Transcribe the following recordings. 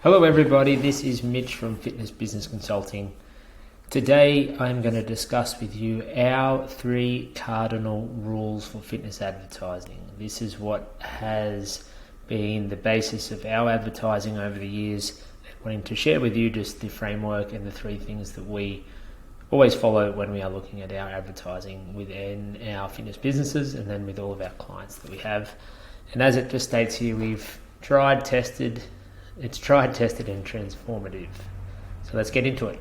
Hello everybody, this is Mitch from Fitness Business Consulting. Today I'm going to discuss with you our 3 cardinal rules for fitness advertising. This is what has been the basis of our advertising over the years, and wanting to share with you just the framework and the 3 things that we always follow when we are looking at our advertising within our fitness businesses and then with all of our clients that we have. And as it just states here, it's tried, tested and transformative. So let's get into it.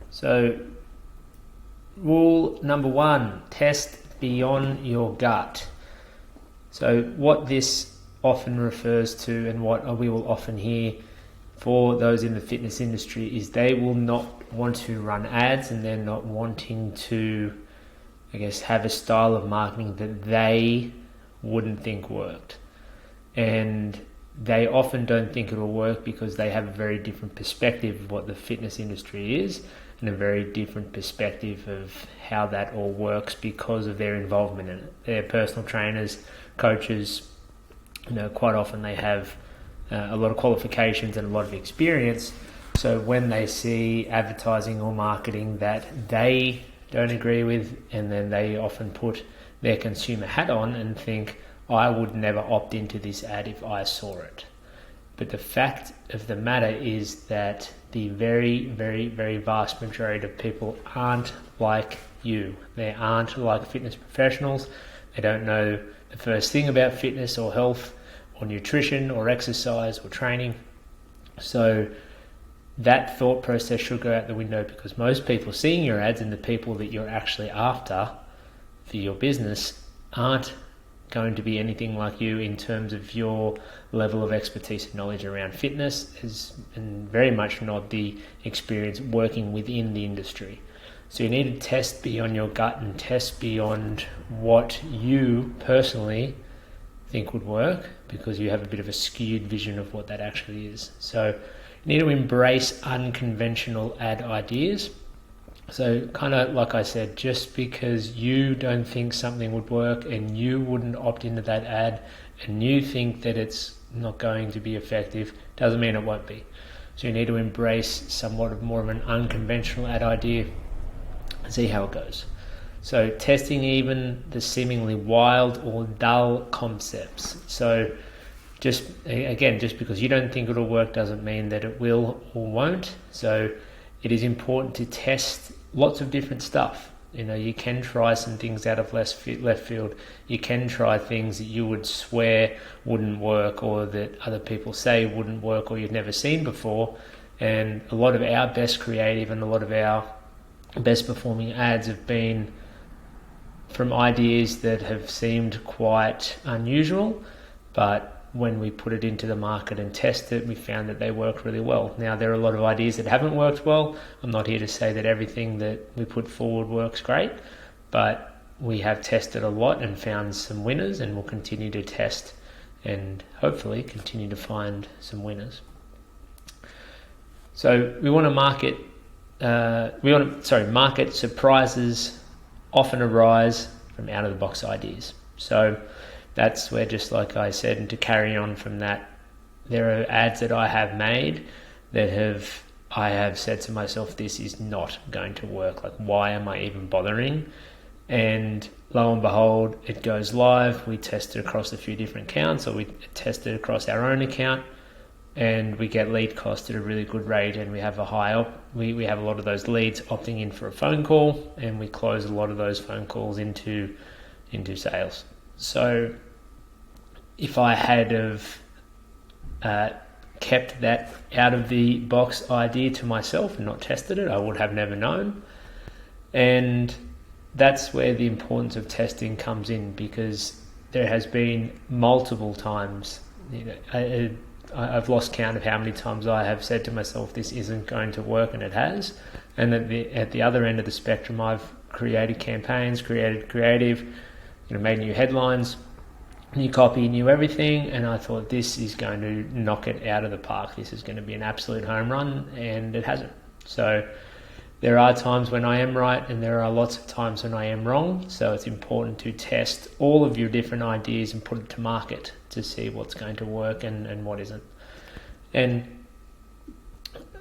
So rule number 1, test beyond your gut. So what this often refers to, and what we will often hear for those in the fitness industry, is they will not want to run ads, and they're not wanting to, have a style of marketing that they wouldn't think worked. And they often don't think it'll work because they have a very different perspective of what the fitness industry is, and a very different perspective of how that all works because of their involvement in it. They're personal trainers, coaches, quite often they have a lot of qualifications and a lot of experience. So when they see advertising or marketing that they don't agree with, and then they often put their consumer hat on and think, I would never opt into this ad if I saw it. But the fact of the matter is that the very, very, very vast majority of people aren't like you. They aren't like fitness professionals. They don't know the first thing about fitness or health or nutrition or exercise or training. So that thought process should go out the window, because most people seeing your ads and the people that you're actually after for your business aren't going to be anything like you in terms of your level of expertise and knowledge around fitness, and very much not the experience working within the industry. So you need to test beyond your gut and test beyond what you personally think would work, because you have a bit of a skewed vision of what that actually is. So you need to embrace unconventional ad ideas. So kind of like I said, just because you don't think something would work and you wouldn't opt into that ad and you think that it's not going to be effective, doesn't mean it won't be. So you need to embrace somewhat of more of an unconventional ad idea and see how it goes. So testing even the seemingly wild or dull concepts. So just because you don't think it'll work doesn't mean that it will or won't. So it is important to test lots of different stuff. You can try some things out of left field. You can try things that you would swear wouldn't work, or that other people say wouldn't work, or you've never seen before. And a lot of our best creative and a lot of our best performing ads have been from ideas that have seemed quite unusual, but when we put it into the market and test it, we found that they work really well. Now, there are a lot of ideas that haven't worked well. I'm not here to say that everything that we put forward works great, but we have tested a lot and found some winners, and we'll continue to test and hopefully continue to find some winners. So we want to market surprises often arise from out-of-the-box ideas. So that's where, just like I said, and to carry on from that, there are ads that I have made that I have said to myself, this is not going to work. Like, why am I even bothering? And lo and behold, it goes live. We test it across a few different accounts, or we test it across our own account, and we get lead cost at a really good rate, and we have we have a lot of those leads opting in for a phone call, and we close a lot of those phone calls into sales. So if I had kept that out of the box idea to myself and not tested it, I would have never known. And that's where the importance of comes in, because there has been multiple times, I've lost count of how many times I have said to myself, this isn't going to work, and it has. And at the other end of the spectrum, I've created campaigns, created creative, made new headlines, new copy, new everything, and I thought, this is going to knock it out of the park. This is going to be an absolute home run, and it hasn't. So There are times when I am right and there are lots of times when I am wrong, so it's important to test all of your different ideas and put it to market to see what's going to work and what isn't. And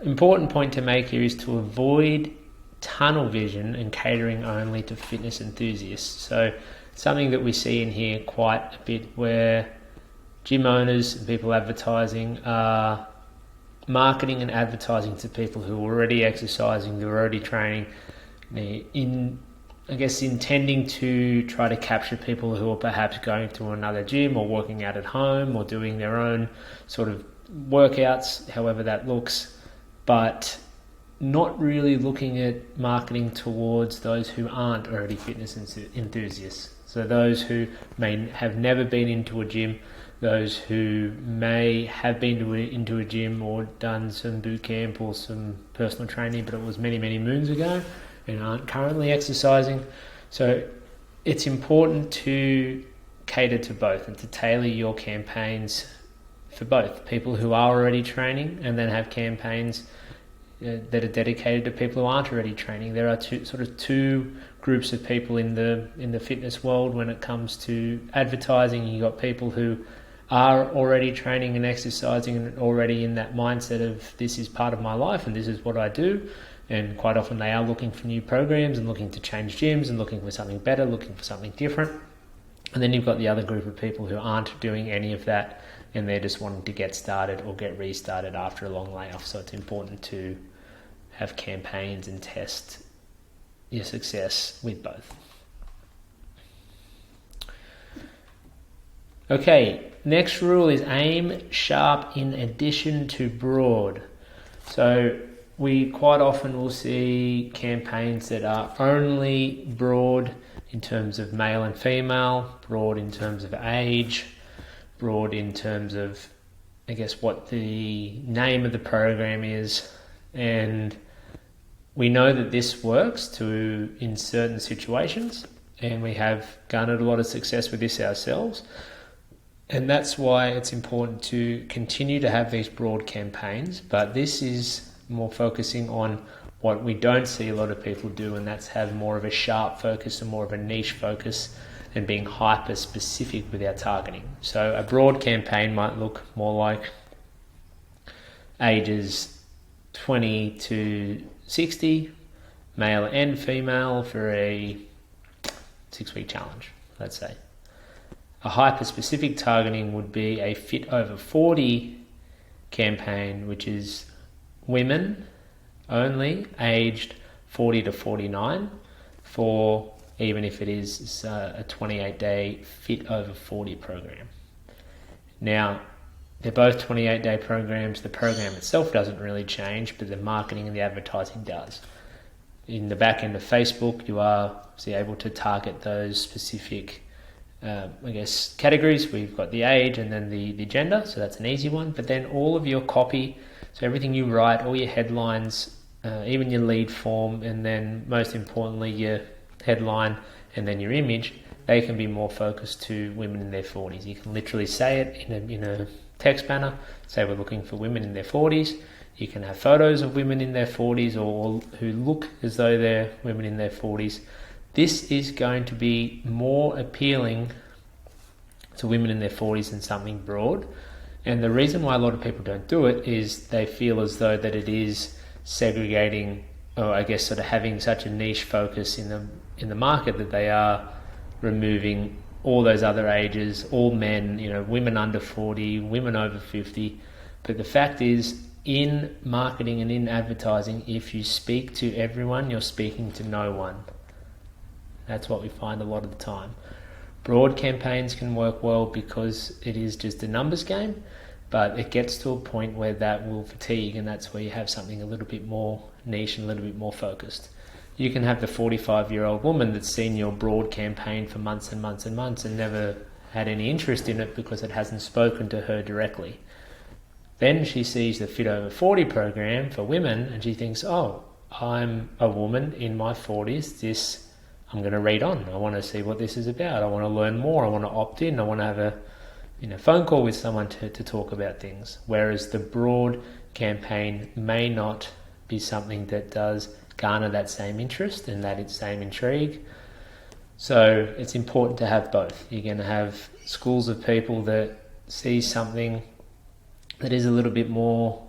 important point to make here is to avoid tunnel vision and catering only to fitness enthusiasts. So something that we see in here quite a bit where gym owners and people advertising are marketing and advertising to people who are already exercising, who are already training, intending to try to capture people who are perhaps going to another gym or working out at home or doing their own sort of workouts, however that looks, but not really looking at marketing towards those who aren't already fitness enthusiasts. So those who may have never been into a gym, those who may have been into a gym or done some boot camp or some personal training, but it was many, many moons ago and aren't currently exercising. So it's important to cater to both and to tailor your campaigns for both people who are already training and then have campaigns that are dedicated to people who aren't already training. There are two groups of people in the fitness world when it comes to advertising. You've got people who are already training and exercising and already in that mindset of this is part of my life and this is what I do, and quite often they are looking for new programs and looking to change gyms and looking for something better, looking for something different. And then you've got the other group of people who aren't doing any of that and they're just wanting to get started or get restarted after a long layoff. So it's important to have campaigns and test your success with both. Okay, next rule is aim sharp in addition to broad. So we quite often will see campaigns that are only broad in terms of male and female, broad in terms of age, broad in terms of, what the name of the program is. And we know that this works in certain situations, and we have garnered a lot of success with this ourselves. And that's why it's important to continue to have these broad campaigns, but this is more focusing on what we don't see a lot of people do, and that's have more of a sharp focus and more of a niche focus and being hyper specific with our targeting. So a broad campaign might look more like ages 20 to 60, male and female, for a 6-week challenge, let's say. A hyper-specific targeting would be a fit over 40 campaign, which is women only, aged 40 to 49, for even if it is a 28-day fit over 40 program. Now, they're both 28-day programs. The program itself doesn't really change, but the marketing and the advertising does. In the back end of Facebook, you are obviously able to target those specific categories. We've got the age and then the gender, so that's an easy one. But then all of your copy, so everything you write, all your headlines, even your lead form, and then most importantly your headline and then your image, they can be more focused to women in their 40s. You can literally say it in a text banner, say we're looking for women in their 40s. You can have photos of women in their 40s or who look as though they're women in their 40s. This is going to be more appealing to women in their 40s than something broad. And the reason why a lot of people don't do it is they feel as though that it is segregating, or having such a niche focus in the market, that they are removing all those other ages, all men, women under 40, women over 50. But the fact is, in marketing and in advertising, if you speak to everyone, you're speaking to no one. That's what we find a lot of the time. Broad campaigns can work well because it is just a numbers game, but it gets to a point where that will fatigue, and that's where you have something a little bit more niche and a little bit more focused. You can have the 45-year-old woman that's seen your broad campaign for months and months and months and never had any interest in it because it hasn't spoken to her directly. Then she sees the Fit Over 40 program for women and she thinks, oh, I'm a woman in my 40s, I'm going to read on. I want to see what this is about. I want to learn more. I want to opt in. I want to have a phone call with someone to talk about things. Whereas the broad campaign may not be something that does garner that same interest and that same intrigue. So it's important to have both. You're going to have schools of people that see something that is a little bit more,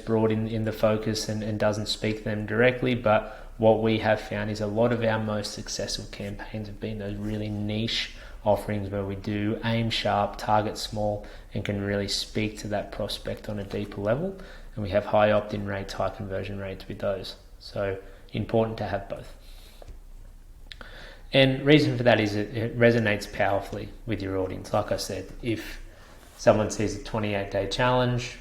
broad in the focus and doesn't speak to them directly. But what we have found is a lot of our most successful campaigns have been those really niche offerings where we do aim sharp, target small, and can really speak to that prospect on a deeper level. And we have high opt-in rates, high conversion rates with those. So important to have both. And reason for that is it resonates powerfully with your audience. Like I said, if someone sees a 28-day challenge,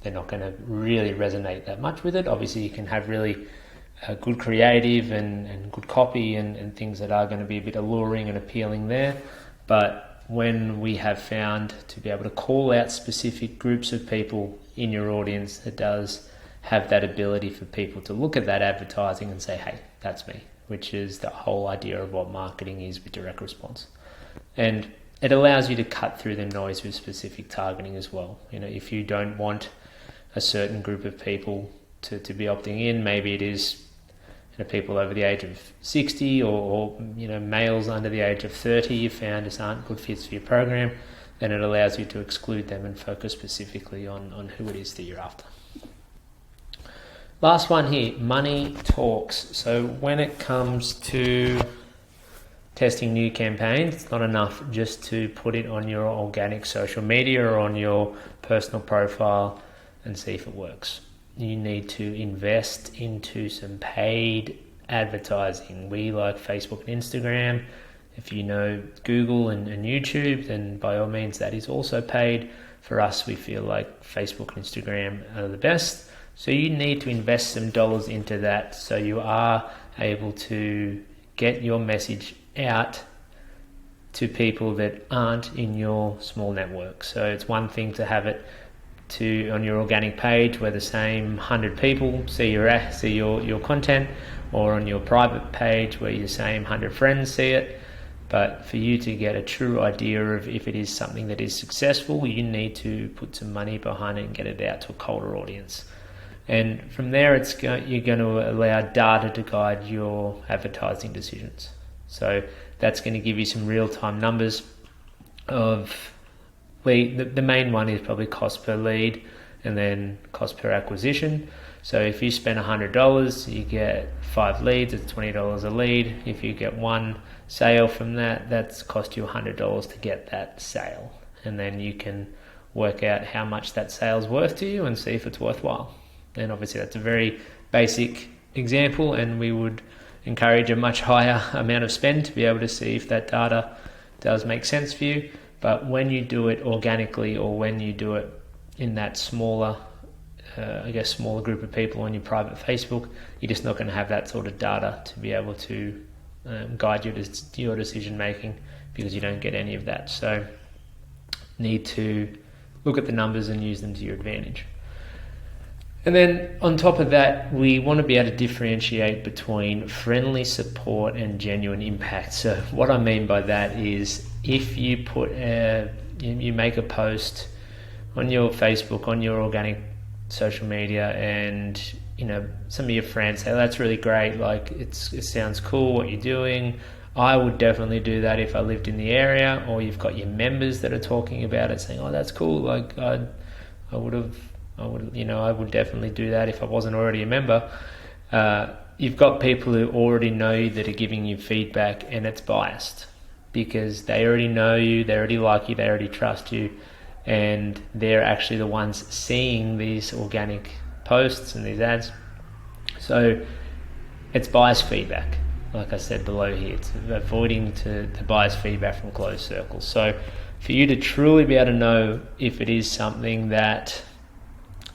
they're not going to really resonate that much with it. Obviously, you can have really good creative and good copy and things that are going to be a bit alluring and appealing there. But when we have found to be able to call out specific groups of people in your audience, it does have that ability for people to look at that advertising and say, hey, that's me, which is the whole idea of what marketing is with direct response. And it allows you to cut through the noise with specific targeting as well. If you don't want a certain group of people to be opting in, maybe it is people over the age of 60 or males under the age of 30 you found just aren't good fits for your program, then it allows you to exclude them and focus specifically on who it is that you're after. Last one here, money talks. So when it comes to testing new campaigns, it's not enough just to put it on your organic social media or on your personal profile and see if it works. You need to invest into some paid advertising. We like Facebook and Instagram. If you know Google and YouTube, then by all means that is also paid. For us, we feel like Facebook and Instagram are the best. So you need to invest some dollars into that so you are able to get your message out to people that aren't in your small network. So it's one thing to have it on your organic page where the same 100 people see your content, or on your private page where your same 100 friends see it. But for you to get a true idea of if it is something that is successful, you need to put some money behind it and get it out to a colder audience. And from there, you're going to allow data to guide your advertising decisions. So that's going to give you some real-time numbers of the main one is probably cost per lead and then cost per acquisition. So if you spend $100, you get 5 leads, it's $20 a lead. If you get one sale from that, that's cost you $100 to get that sale. And then you can work out how much that sale's worth to you and see if it's worthwhile. And obviously that's a very basic example, and we would encourage a much higher amount of spend to be able to see if that data does make sense for you. But when you do it organically, or when you do it in that smaller group of people on your private Facebook, you're just not going to have that sort of data to be able to guide your decision making, because you don't get any of that. So need to look at the numbers and use them to your advantage. And then on top of that, we want to be able to differentiate between friendly support and genuine impact. So what I mean by that is, if you you make a post on your Facebook, on your organic social media, and some of your friends say, that's really great, like it sounds cool what you're doing, I would definitely do that if I lived in the area. Or you've got your members that are talking about it saying, oh, that's cool, like I would definitely do that if I wasn't already a member. You've got people who already know you that are giving you feedback, and it's biased because they already know you, they already like you, they already trust you, and they're actually the ones seeing these organic posts and these ads. So it's biased feedback. Like I said below here, it's avoiding the biased feedback from closed circles. So for you to truly be able to know if it is something that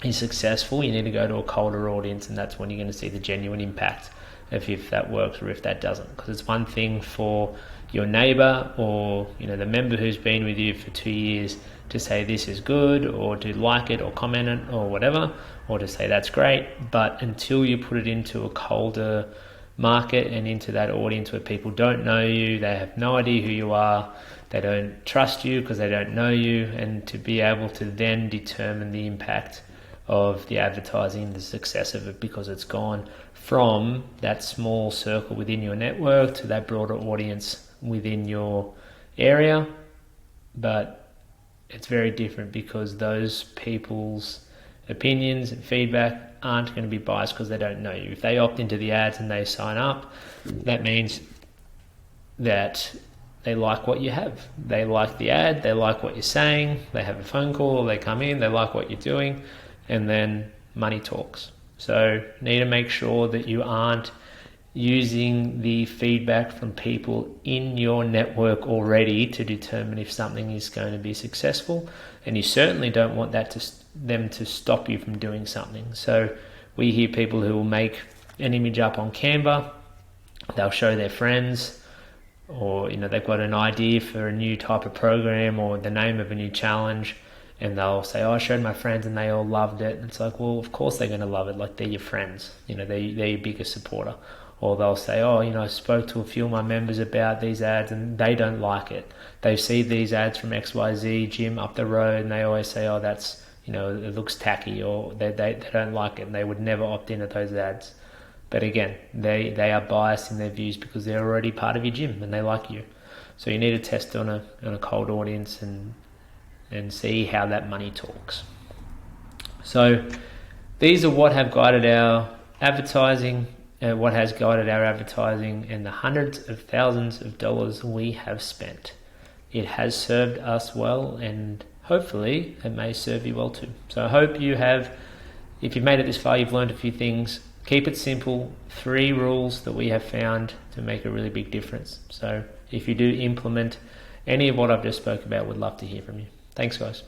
is successful, you need to go to a colder audience, and that's when you're going to see the genuine impact of if that works or if that doesn't. Because it's one thing for your neighbor or the member who's been with you for 2 years to say this is good, or to like it or comment it or whatever, or to say that's great. But until you put it into a colder market and into that audience where people don't know you, they have no idea who you are, they don't trust you because they don't know you, and to be able to then determine the impact of the advertising, the success of it, because it's gone from that small circle within your network to that broader audience within your area. But it's very different because those people's opinions and feedback aren't going to be biased because they don't know you. If they opt into the ads and they sign up, that means that they like what you have. They like the ad, they like what you're saying, they have a phone call, they come in, they like what you're doing, and then money talks. So you need to make sure that you aren't using the feedback from people in your network already to determine if something is going to be successful, and you certainly don't want them to stop you from doing something. So we hear people who will make an image up on Canva, they'll show their friends, or they've got an idea for a new type of program or the name of a new challenge, and they'll say, I showed my friends and they all loved it. And it's like, well, of course they're going to love it. Like, they're your friends, they're your biggest supporter. Or they'll say, I spoke to a few of my members about these ads and they don't like it. They see these ads from XYZ gym up the road and they always say, that's, it looks tacky, or they don't like it and they would never opt into those ads. But again, they are biased in their views because they're already part of your gym and they like you. So you need to test on a cold audience and see how that money talks. So these are what have guided our advertising, and the hundreds of thousands of dollars we have spent. It has served us well, and hopefully it may serve you well too. So I hope if you've made it this far, you've learned a few things. Keep it simple. 3 rules that we have found to make a really big difference. So if you do implement any of what I've just spoke about, would love to hear from you. Thanks, guys.